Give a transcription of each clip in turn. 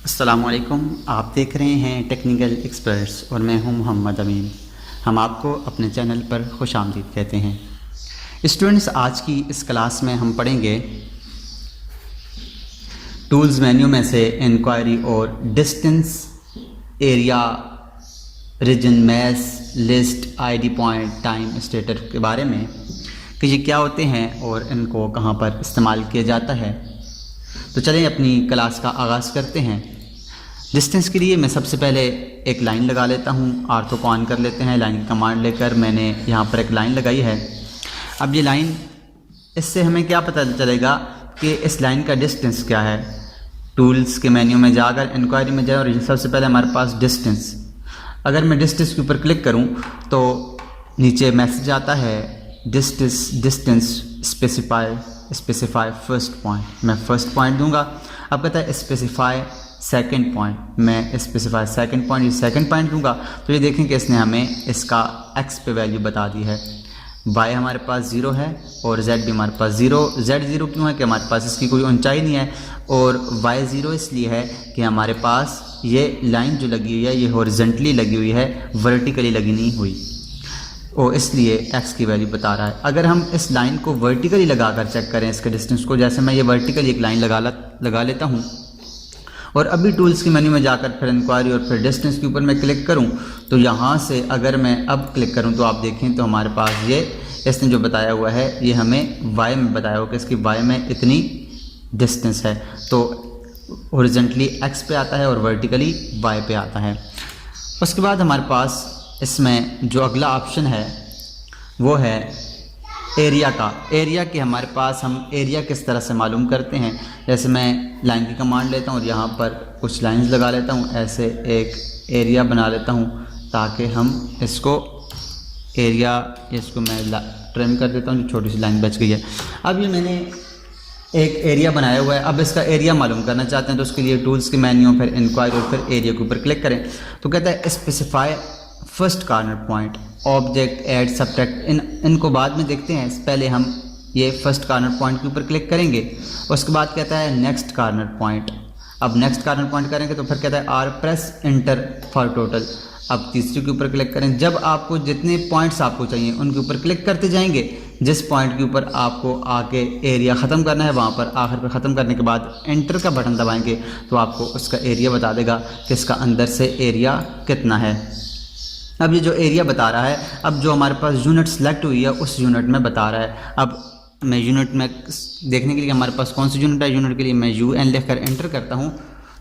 अस्सलामुअलैकुम। आप देख रहे हैं टेक्निकल एक्सपर्ट्स और मैं हूं मोहम्मद अमीन। हम आपको अपने चैनल पर खुशामदीद कहते हैं। स्टूडेंट्स, आज की इस क्लास में हम पढ़ेंगे टूल्स मेन्यू में से इंक्वायरी और distance, area, region, mass, list, ID point, time, status के बारे में कि ये क्या होते हैं और इनको कहाँ पर इस्तेमाल किया जाता है। तो चलिए अपनी क्लास का आगाज़ करते हैं। डिस्टेंस के लिए मैं सबसे पहले एक लाइन लगा लेता हूँ। आर्थो को ऑन कर लेते हैं। लाइन की कमांड लेकर मैंने यहाँ पर एक लाइन लगाई है। अब ये लाइन, इससे हमें क्या पता चलेगा कि इस लाइन का डिस्टेंस क्या है। टूल्स के मेन्यू में जाकर इंक्वायरी में जाए और सबसे पहले हमारे पास डिस्टेंस, अगर मैं डिस्टेंस के ऊपर क्लिक करूँ तो नीचे मैसेज आता है डिस्टेंस स्पेसिफाई फर्स्ट पॉइंट। मैं फर्स्ट पॉइंट दूंगा। अब कहता है स्पेसिफाई सेकंड पॉइंट, मैं स्पेसिफाई सेकंड पॉइंट, ये सेकंड पॉइंट दूंगा। तो ये देखें कि इसने हमें इसका एक्स पे वैल्यू बता दी है। वाई हमारे पास 0 है और जेड भी हमारे पास 0। जेड 0 क्यों है कि हमारे पास इसकी कोई ऊंचाई नहीं है, और वाई 0 इसलिए है कि हमारे पास ये लाइन जो लगी हुई है ये हॉरिजॉन्टली लगी हुई है, वर्टिकली लगी नहीं हुई, और इसलिए x की वैल्यू बता रहा है। अगर हम इस लाइन को वर्टिकली लगाकर चेक करें इसके डिस्टेंस को, जैसे मैं ये वर्टिकली एक लाइन लगा लेता हूँ और अभी टूल्स की मेन्यू में जाकर फिर इंक्वायरी और फिर डिस्टेंस के ऊपर मैं क्लिक करूँ, तो यहाँ से अगर मैं अब क्लिक करूँ तो आप देखें तो हमारे पास ये इसने जो बताया हुआ है ये हमें y में बताया हुआ कि इसकी y में इतनी डिस्टेंस है। तो हॉरिजॉन्टली x पे आता है और वर्टिकली y पे आता है। उसके बाद हमारे पास इसमें जो अगला ऑप्शन है वो है एरिया का। एरिया के हमारे पास हम एरिया किस तरह से मालूम करते हैं। जैसे मैं लाइन की कमांड लेता हूँ और यहाँ पर कुछ लाइंस लगा लेता हूँ, ऐसे एक एरिया बना लेता हूँ ताकि हम इसको एरिया, इसको मैं ट्रिम कर देता हूँ, जो छोटी सी लाइन बच गई है। अब ये मैंने एक एरिया बनाया हुआ है। अब इसका एरिया मालूम करना चाहते हैं तो उसके लिए टूल्स के मेन्यू, फिर इंक्वायरी और फिर एरिया के ऊपर क्लिक करें। तो कहता है specify first corner point, object, add, subtract, इनको बाद में देखते हैं। पहले हम ये फर्स्ट कॉर्नर पॉइंट के ऊपर क्लिक करेंगे। उसके बाद कहता है नेक्स्ट कॉर्नर पॉइंट। अब नेक्स्ट कॉर्नर पॉइंट करेंगे तो फिर कहता है are press enter for total. अब तीसरे के ऊपर क्लिक करें। जब आपको जितने पॉइंट्स आपको चाहिए उनके ऊपर क्लिक करते जाएंगे। जिस पॉइंट के ऊपर आपको आके एरिया ख़त्म करना है वहाँ पर आखिर पर ख़त्म करने के बाद एंटर का बटन दबाएंगे तो आपको उसका एरिया बता देगा कि इसका अंदर से एरिया कितना है। अब ये जो एरिया बता रहा है, अब जो हमारे पास यूनिट सेलेक्ट हुई है उस यूनिट में बता रहा है। अब मैं यूनिट में देखने के लिए हमारे पास कौन सी यूनिट है, यूनिट के लिए मैं UN लिख कर एंटर करता हूँ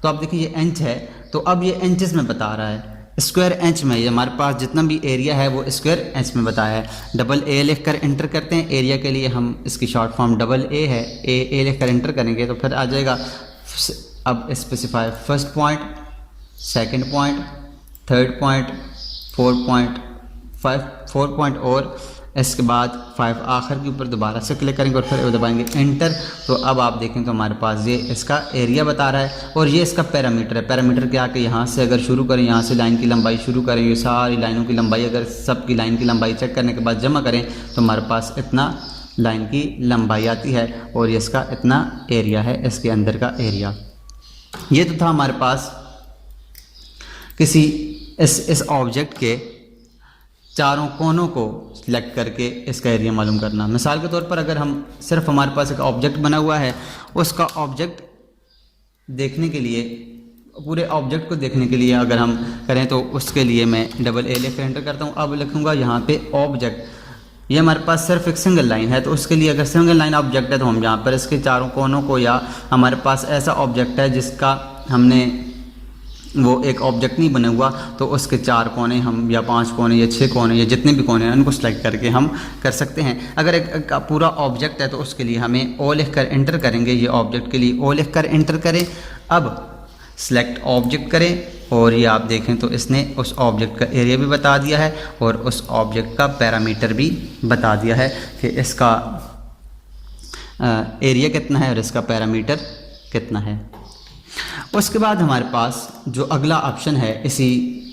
तो आप देखिए ये इंच है। तो अब ये इंचेस में बता रहा है, स्क्वायर इंच में। ये हमारे पास जितना भी एरिया है वो स्क्वायर इंच में बताया है। डबल ए लिख कर एंटर करते हैं। एरिया के लिए हम इसकी शॉर्ट फॉर्म डबल ए है, ए लिख कर एंटर करेंगे तो फिर आ जाएगा। अब specify first point, second point, third point, 4 point और इसके बाद 5 आखिर के ऊपर दोबारा से क्लिक करेंगे और फिर दबाएंगे एंटर। तो अब आप देखें तो हमारे पास ये इसका एरिया बता रहा है और ये इसका पैरामीटर है। पैरामीटर क्या कि यहाँ से अगर शुरू करें, यहाँ से लाइन की लंबाई शुरू करें, ये सारी लाइनों की लंबाई अगर सब की लाइन की लंबाई चेक करने के बाद जमा करें तो हमारे पास इतना लाइन की लंबाई आती है और ये इसका इतना एरिया है, इसके अंदर का एरिया। ये तो था हमारे पास किसी इस ऑब्जेक्ट के चारों कोनों को सिलेक्ट करके इसका एरिया मालूम करना। मिसाल के तौर पर अगर हम सिर्फ हमारे पास एक ऑब्जेक्ट बना हुआ है, उसका ऑब्जेक्ट देखने के लिए, पूरे ऑब्जेक्ट को देखने के लिए अगर हम करें तो उसके लिए मैं डबल ए लिख कर एंटर करता हूँ। अब लिखूँगा यहाँ पे ऑब्जेक्ट, ये हमारे पास सिर्फ एक सिंगल लाइन है तो उसके लिए अगर सिंगल लाइन ऑब्जेक्ट है तो हम यहाँ पर इसके चारों कोनों को, या हमारे पास ऐसा ऑब्जेक्ट है जिसका हमने वो एक ऑब्जेक्ट नहीं बना हुआ तो उसके 4 कोने हम, या 5 कोने या 6 कोने या जितने भी कोने हैं उनको सेलेक्ट करके हम कर सकते हैं। अगर एक पूरा ऑब्जेक्ट है तो उसके लिए हमें ओ लिख कर एंटर करेंगे। ये ऑब्जेक्ट के लिए ओ लिख कर एंटर करें। अब सिलेक्ट ऑब्जेक्ट करें और ये आप देखें तो इसने उस ऑब्जेक्ट का एरिया भी बता दिया है और उस ऑब्जेक्ट का पैरामीटर भी बता दिया है कि इसका एरिया कितना है और इसका पैरामीटर कितना है। उसके बाद हमारे पास जो अगला ऑप्शन है इसी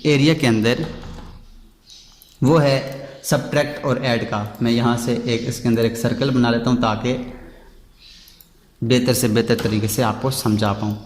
एरिया के अंदर वो है सब्ट्रैक्ट और ऐड का। मैं यहाँ से एक इसके अंदर एक सर्कल बना लेता हूँ ताकि बेहतर से बेहतर तरीके से आपको समझा पाऊँ।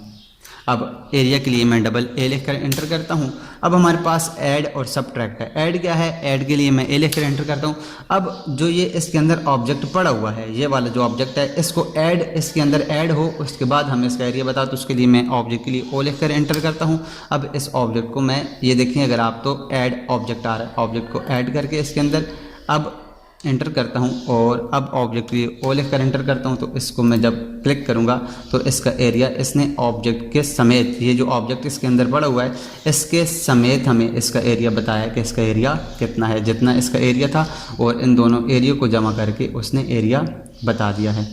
अब एरिया के लिए मैं डबल ए लिख कर एंटर करता हूँ। अब हमारे पास ऐड और सबट्रैक्ट है। ऐड क्या है? ऐड के लिए मैं ए लिख कर एंटर करता हूँ। अब जो ये इसके अंदर ऑब्जेक्ट पड़ा हुआ है, ये वाला जो ऑब्जेक्ट है, इसको ऐड, इसके अंदर ऐड हो, उसके बाद हमें इसका एरिया बता, तो उसके लिए मैं ऑब्जेक्ट के लिए ओ लिख कर एंटर करता हूँ। अब इस ऑब्जेक्ट को मैं, ये देखें अगर आप, तो ऐड ऑब्जेक्ट आ रहा है, ऑब्जेक्ट को ऐड करके इसके अंदर अब एंटर करता हूँ और अब ऑब्जेक्ट के लिए ओ लिख कर एंटर करता हूँ। तो इसको मैं जब क्लिक करूँगा तो इसका एरिया इसने ऑब्जेक्ट के समेत, ये जो ऑब्जेक्ट इसके अंदर पड़ा हुआ है इसके समेत हमें इसका एरिया बताया कि इसका एरिया कितना है, जितना इसका एरिया था, और इन दोनों एरिया को जमा करके उसने एरिया बता दिया है।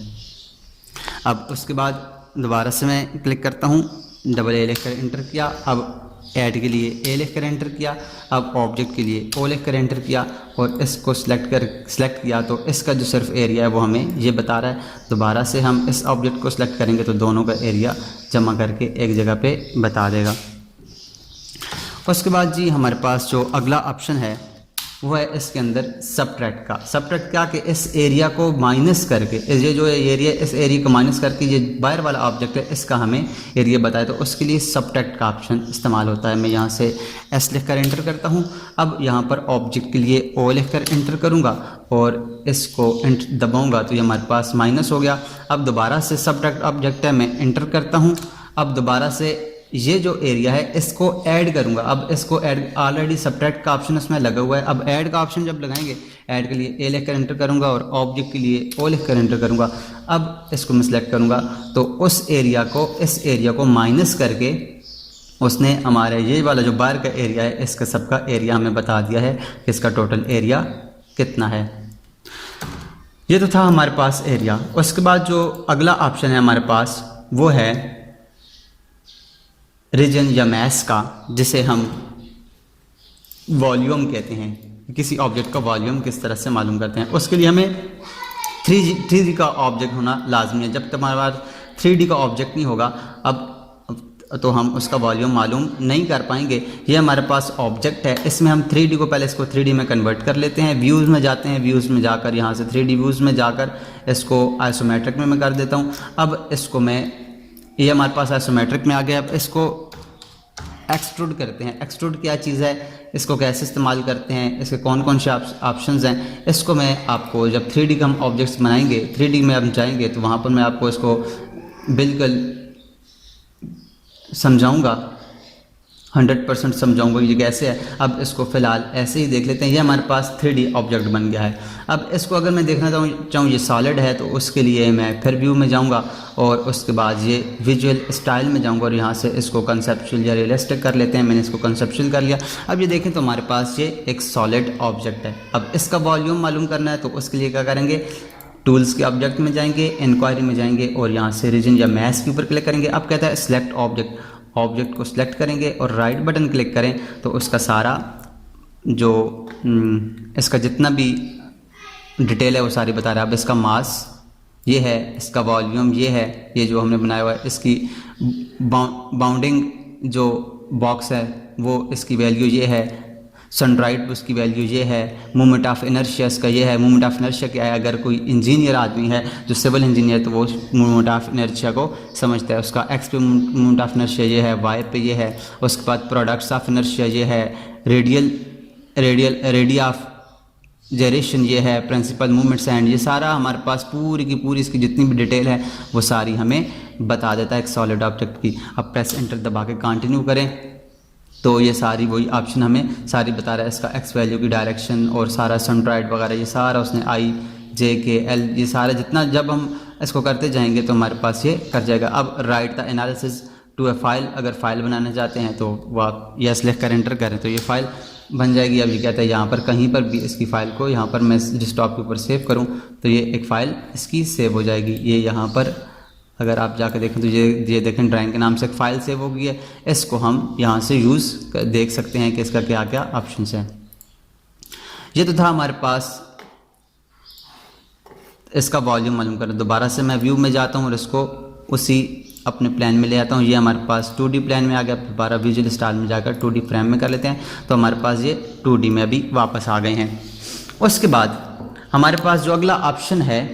अब उसके बाद दोबारा से मैं क्लिक करता हूँ, डबल ए लिख कर एंटर किया। अब ऐड के लिए ए लिख कर एंटर किया। अब ऑब्जेक्ट के लिए ओ लिख कर एंटर किया और इसको सिलेक्ट किया, तो इसका जो सिर्फ एरिया है वो हमें ये बता रहा है। दोबारा से हम इस ऑब्जेक्ट को सिलेक्ट करेंगे तो दोनों का एरिया जमा करके एक जगह पे बता देगा। उसके बाद जी हमारे पास जो अगला ऑप्शन है वो है इसके अंदर सबट्रैक्ट का। सबट्रैक्ट क्या कि इस एरिया को माइनस करके, ये जो एरिया, इस एरिया को माइनस करके ये बाहर वाला ऑब्जेक्ट है इसका हमें एरिया बताए, तो उसके लिए सबट्रैक्ट का ऑप्शन इस्तेमाल होता है। मैं यहाँ से एस लिख कर एंटर करता हूँ। अब यहाँ पर ऑब्जेक्ट के लिए ओ लिख कर एंटर करूँगा और इसको एंटर दबाऊँगा तो ये हमारे पास माइनस हो गया। अब दोबारा से सबट्रैक्ट ऑब्जेक्ट है, मैं एंटर करता हूँ। अब दोबारा से ये जो एरिया है इसको ऐड करूंगा। अब इसको ऐड, ऑलरेडी सबट्रैक्ट का ऑप्शन इसमें लगा हुआ है। अब ऐड का ऑप्शन जब लगाएंगे, ऐड के लिए ए लिख कर एंटर करूंगा और ऑब्जेक्ट के लिए ओ लिख कर एंटर करूंगा। अब इसको मैं सिलेक्ट करूंगा तो उस एरिया को, इस एरिया को माइनस करके उसने हमारे ये वाला जो बाहर का एरिया है इसका सबका एरिया हमें बता दिया है कि इसका टोटल एरिया कितना है। ये तो था हमारे पास एरिया। उसके बाद जो अगला ऑप्शन है हमारे पास वो है रीजन या मैस का, जिसे हम वॉल्यूम कहते हैं। किसी ऑब्जेक्ट का वॉल्यूम किस तरह से मालूम करते हैं, उसके लिए हमें 3D का ऑब्जेक्ट होना लाजमी है। जब तक हमारे पास 3D का ऑब्जेक्ट नहीं होगा अब तो हम उसका वॉल्यूम मालूम नहीं कर पाएंगे। ये हमारे पास ऑब्जेक्ट है, इसमें हम 3D को, पहले इसको 3D में कन्वर्ट कर लेते हैं। व्यूज़ में जाते हैं, व्यूज़ में जाकर यहाँ से 3D व्यूज़ में जाकर इसको आइसोमेट्रिक में मैं कर देता हूँ। अब इसको मैं, ये हमारे पास आइसोमेट्रिक में आ गया। अब इसको एक्सट्रूड करते हैं। एक्सट्रूड क्या चीज़ है, इसको कैसे इस्तेमाल करते हैं, इसके कौन कौन से ऑप्शंस हैं, इसको मैं आपको जब 3D का हम ऑब्जेक्ट्स बनाएंगे, 3D में हम जाएंगे तो वहाँ पर मैं आपको इसको बिल्कुल समझाऊंगा, 100% समझाऊंगा ये कैसे है। अब इसको फ़िलहाल ऐसे ही देख लेते हैं। ये हमारे पास 3D ऑब्जेक्ट बन गया है। अब इसको अगर मैं देखना चाहूँ ये सॉलिड है, तो उसके लिए मैं फिर व्यू में जाऊँगा और उसके बाद ये विजुअल स्टाइल में जाऊँगा और यहाँ से इसको कंसेप्चुअल या रियलिस्टिक कर लेते हैं। मैंने इसको कंसेप्चुअल कर लिया। अब ये देखें तो हमारे पास ये एक सॉलिड ऑब्जेक्ट है। अब इसका वॉल्यूम मालूम करना है तो उसके लिए क्या करेंगे, टूल्स के ऑब्जेक्ट में जाएंगे, इंक्वायरी में जाएंगे और यहाँ से रीजन या मैस के ऊपर क्लिक करेंगे। अब कहता है सिलेक्ट ऑब्जेक्ट, ऑब्जेक्ट को सिलेक्ट करेंगे और राइट बटन क्लिक करें तो उसका सारा जो इसका जितना भी डिटेल है वो सारी बता रहा है। अब इसका मास ये है, इसका वॉल्यूम ये है, ये जो हमने बनाया हुआ है, इसकी बाउंडिंग जो बॉक्स है वो इसकी वैल्यू ये है, सनराइट उसकी वैल्यू ये है, मूवमेंट ऑफ इनर्शिया का ये है। मूवमेंट ऑफ इनर्शिया क्या है, अगर कोई इंजीनियर आदमी है जो सिविल इंजीनियर, तो वो मूवमेंट ऑफ इनर्शिया को समझता है। उसका एक्स पे मूवमेंट ऑफ इनर्शिया ये है, वाई पे ये है। उसके बाद प्रोडक्ट्स ऑफ इनर्शिया ये है, रेडियस ऑफ जेरेशन ये है, प्रिंसिपल मूवमेंट्स एंड, ये सारा हमारे पास पूरी की पूरी इसकी जितनी भी डिटेल है वो सारी हमें बता देता है एक सॉलिड ऑब्जेक्ट की। अब प्रेस एंटर दबा के कंटिन्यू करें तो ये सारी वही ऑप्शन हमें सारी बता रहा है। इसका एक्स वैल्यू की डायरेक्शन और सारा सनराइट वगैरह ये सारा उसने आई जे के एल ये सारा जितना जब हम इसको करते जाएंगे तो हमारे पास ये कर जाएगा। अब write the analysis to a file, अगर फाइल बनाना चाहते हैं तो वो आप यस लिख कर एंटर करें तो ये फाइल बन जाएगी। अब ये कहता है यहाँ पर कहीं पर भी इसकी फ़ाइल को, यहाँ पर मैं डेस्कटॉप के ऊपर सेव करूँ तो ये एक फ़ाइल इसकी सेव हो जाएगी। ये यहाँ पर अगर आप जाकर देखें तो ये देखें ड्राइंग के नाम से एक फ़ाइल सेव हो गई है। इसको हम यहाँ से यूज़ देख सकते हैं कि इसका क्या क्या ऑप्शंस हैं। ये तो था हमारे पास इसका वॉल्यूम मालूम करना। दोबारा से मैं व्यू में जाता हूँ और इसको उसी अपने प्लान में ले आता हूँ। ये हमारे पास 2D प्लान में आ गया। दोबारा विजुअल स्टाइल में जाकर 2D फ्रेम में कर लेते हैं तो हमारे पास ये 2D में अभी वापस आ गए हैं। उसके बाद हमारे पास जो अगला ऑप्शन है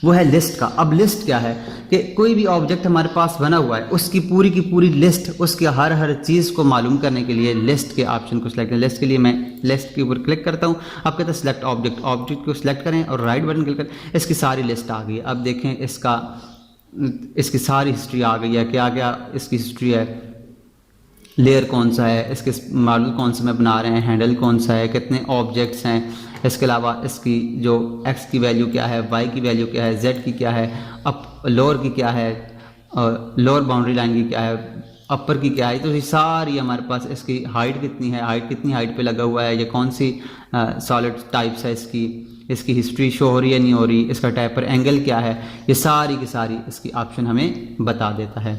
वो है लिस्ट का। अब लिस्ट क्या है कि कोई भी ऑब्जेक्ट हमारे पास बना हुआ है उसकी पूरी की पूरी लिस्ट, उसके हर चीज़ को मालूम करने के लिए लिस्ट के ऑप्शन को सिलेक्ट करें। लिस्ट के लिए मैं लिस्ट के ऊपर क्लिक करता हूँ। अब कहते हैं सिलेक्ट ऑब्जेक्ट, ऑब्जेक्ट को सिलेक्ट करें और राइट बटन क्लिक करें, इसकी सारी लिस्ट आ गई। अब देखें इसकी सारी हिस्ट्री आ गई है, क्या क्या इसकी हिस्ट्री है, लेयर कौन सा है, इसके मॉडल कौन से में बना रहे हैं, हैंडल कौन सा है, कितने ऑब्जेक्ट्स हैं, इसके अलावा इसकी जो x की वैल्यू क्या है, y की वैल्यू क्या है, z की क्या है, लोअर की क्या है, लोअर बाउंड्री लाइन की क्या है, अपर की क्या है। तो ये सारी हमारे पास, इसकी हाइट कितनी है, कितनी हाइट पे लगा हुआ है, ये कौन सी सॉलिड टाइप्स है, इसकी हिस्ट्री शो हो रही है नहीं हो रही, इसका टाइपर एंगल क्या है, ये सारी की सारी इसकी ऑप्शन हमें बता देता है।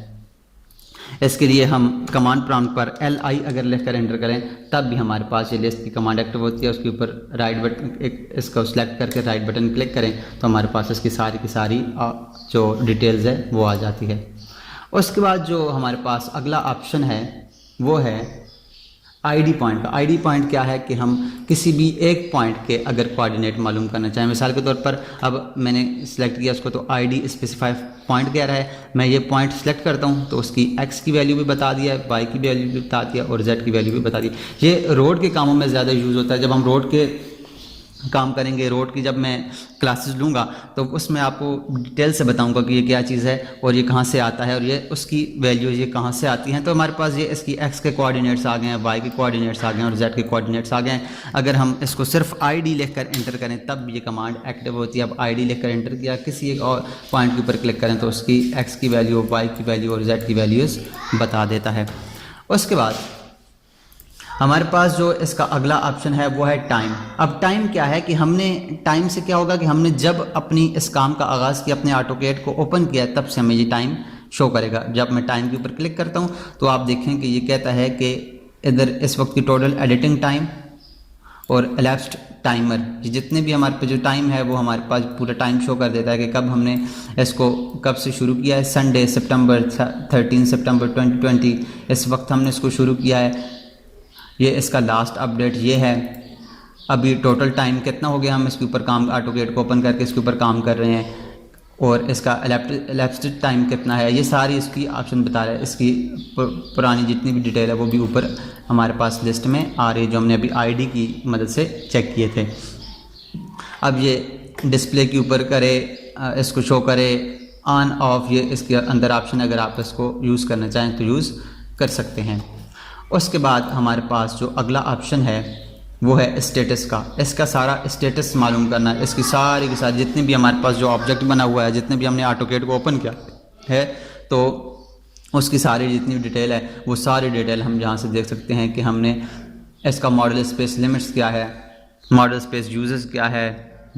इसके लिए हम कमांड प्रॉम्प्ट पर LI अगर लिखकर एंटर करें तब भी हमारे पास ये लिस्ट की कमांड एक्टिव होती है। उसके ऊपर राइट बटन, इसको सिलेक्ट करके राइट बटन क्लिक करें तो हमारे पास इसकी सारी की सारी जो डिटेल्स है वो आ जाती है। उसके बाद जो हमारे पास अगला ऑप्शन है वो है ID पॉइंट का। ID पॉइंट क्या है कि हम किसी भी एक पॉइंट के अगर कोऑर्डिनेट मालूम करना चाहें, मिसाल के तौर पर अब मैंने सेलेक्ट किया उसको तो ID स्पेसिफाई पॉइंट कह रहा है, मैं ये पॉइंट सेलेक्ट करता हूँ तो उसकी x की वैल्यू भी बता दिया है, y की वैल्यू भी बता दिया और z की वैल्यू भी बता दी। ये रोड के कामों में ज़्यादा यूज़ होता है। जब हम रोड के काम करेंगे, रोड की जब मैं क्लासेस लूँगा तो उसमें आपको डिटेल से बताऊँगा कि ये क्या चीज़ है और ये कहाँ से आता है और ये उसकी वैल्यू ये कहाँ से आती हैं। तो हमारे पास ये इसकी x के कोऑर्डिनेट्स आ गए हैं, y के कोऑर्डिनेट्स आ गए हैं और z के कोऑर्डिनेट्स आ गए हैं। अगर हम इसको सिर्फ ID लिखकर एंटर करें तब ये कमांड एक्टिव होती है। अब ID लिखकर एंटर किया, किसी एक और पॉइंट के ऊपर क्लिक करें तो उसकी x की वैल्यू, y की वैल्यू और z की वैल्यूज़ बता देता है। उसके बाद हमारे पास जो इसका अगला ऑप्शन है वो है टाइम। अब टाइम क्या है कि हमने टाइम से क्या होगा कि हमने जब अपनी इस काम का आगाज़ किया, अपने ऑटोकैड को ओपन किया, तब से हमें ये टाइम शो करेगा। जब मैं टाइम के ऊपर क्लिक करता हूँ तो आप देखें कि ये कहता है कि इधर इस वक्त की टोटल एडिटिंग टाइम और एलैप्स्ड टाइमर, ये जितने भी हमारे पे जो टाइम है वो हमारे पास पूरा टाइम शो कर देता है कि कब हमने इसको कब से शुरू किया है। संडे सितंबर 13 सितंबर 2020 इस वक्त हमने इसको शुरू किया है। ये इसका लास्ट अपडेट ये है। अभी टोटल टाइम कितना हो गया, हम इसके ऊपर काम, ऑटोकैड को ओपन करके इसके ऊपर काम कर रहे हैं और इसका एलैप्स्ड टाइम कितना है, ये सारी इसकी ऑप्शन बता रहा है। इसकी पुरानी जितनी भी डिटेल है वो भी ऊपर हमारे पास लिस्ट में आ रही है जो हमने अभी ID की मदद से चेक किए थे। अब ये डिस्प्ले के ऊपर करे, इसको शो करे ऑन ऑफ, ये इसके अंदर ऑप्शन, अगर आप इसको यूज़ करना चाहें तो यूज़ कर सकते हैं। उसके बाद हमारे पास जो अगला ऑप्शन है वो है स्टेटस का। इसका सारा स्टेटस मालूम करना है, इसकी सारी की सारी जितने भी हमारे पास जो ऑब्जेक्ट बना हुआ है, जितने भी हमने ऑटोकैड को ओपन किया है तो उसकी सारी जितनी डिटेल है वो सारी डिटेल हम यहाँ से देख सकते हैं कि हमने इसका मॉडल स्पेस लिमिट्स क्या है, मॉडल स्पेस यूजेस क्या है,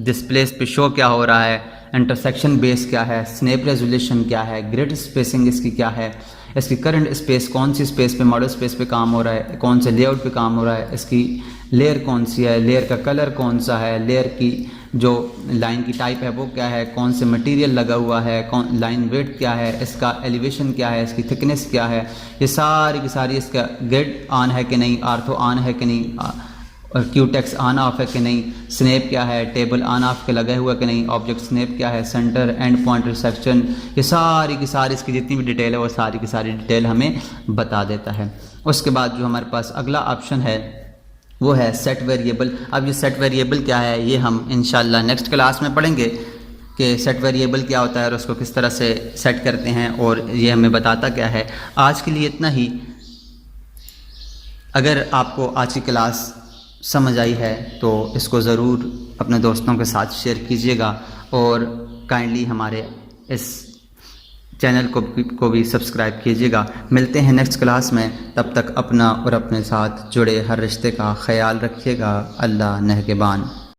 डिस्प्लेस पे शो क्या हो रहा है, इंटरसेक्शन बेस क्या है, स्नैप रेजोल्यूशन क्या है, ग्रिड स्पेसिंग इसकी क्या है, इसकी करंट स्पेस कौन सी स्पेस पे, मॉडल स्पेस पे काम हो रहा है, कौन से लेआउट पे काम हो रहा है, इसकी लेयर कौन सी है, लेयर का कलर कौन सा है, लेयर की जो लाइन की टाइप है वो क्या है, कौन से मटेरियल लगा हुआ है, कौन लाइन वेट क्या है, इसका एलिवेशन क्या है, इसकी थिकनेस क्या है, ये सारी की सारी, इसका ग्रिड ऑन है कि नहीं, आर्थो ऑन है कि नहीं, और क्यूटेक्स ऑन ऑफ है कि नहीं, स्नैप क्या है, टेबल ऑन ऑफ के लगा हुआ कि नहीं, ऑब्जेक्ट स्नैप क्या है, सेंटर एंड पॉइंटर सेक्शन, ये सारी की सारी इसकी जितनी भी डिटेल है वो सारी की सारी डिटेल हमें बता देता है। उसके बाद जो हमारे पास अगला ऑप्शन है वो है सेट वेरिएबल। अब ये सेट वेरिएबल क्या है ये हम इंशाल्लाह नेक्स्ट क्लास में पढ़ेंगे कि सेट वेरिएबल क्या होता है और उसको किस तरह से सेट करते हैं और ये हमें बताता क्या है। आज के लिए इतना ही। अगर आपको आज की क्लास समझ आई है तो इसको ज़रूर अपने दोस्तों के साथ शेयर कीजिएगा और काइंडली हमारे इस चैनल को भी सब्सक्राइब कीजिएगा। मिलते हैं नेक्स्ट क्लास में, तब तक अपना और अपने साथ जुड़े हर रिश्ते का ख्याल रखिएगा। अल्लाह नेहगबान।